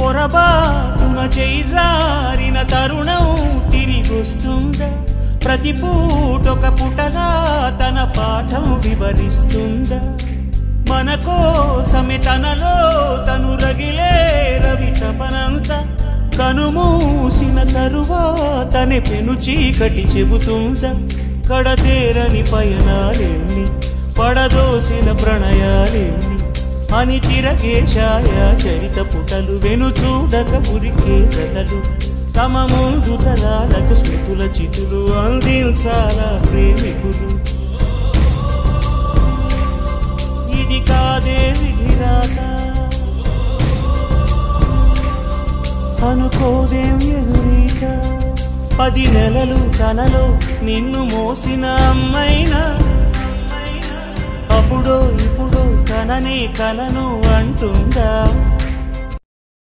పొరబాటున చేజారిన తరుణం తిరిగొస్తుందా ప్రతి పూటొక పుటలా తన పాఠం వివరిస్తుందా మన కోసమే తనలో తను రగిలే రవి తపనంతా కనుమూసిన తరువాతనే పెను చీకటి చెబుతుందా కడతేరని పయనాలెన్ని పడదోసిన ప్రణయాలెన్ని అని తిరగే ఛాయా చరిత పుటలు వెను చూడక పురికే కథలు తమ ముందు తరాలకు స్మృతుల చితులు అందించాలా ప్రేమికులు ఇది కాదే విధిరాత అనుకోదేం ఎదురీత 10 నెలలు తనలో నిన్ను మోసిన అమ్మైనా అప్పుడో ఇప్పుడో కనని కలను అంటుందా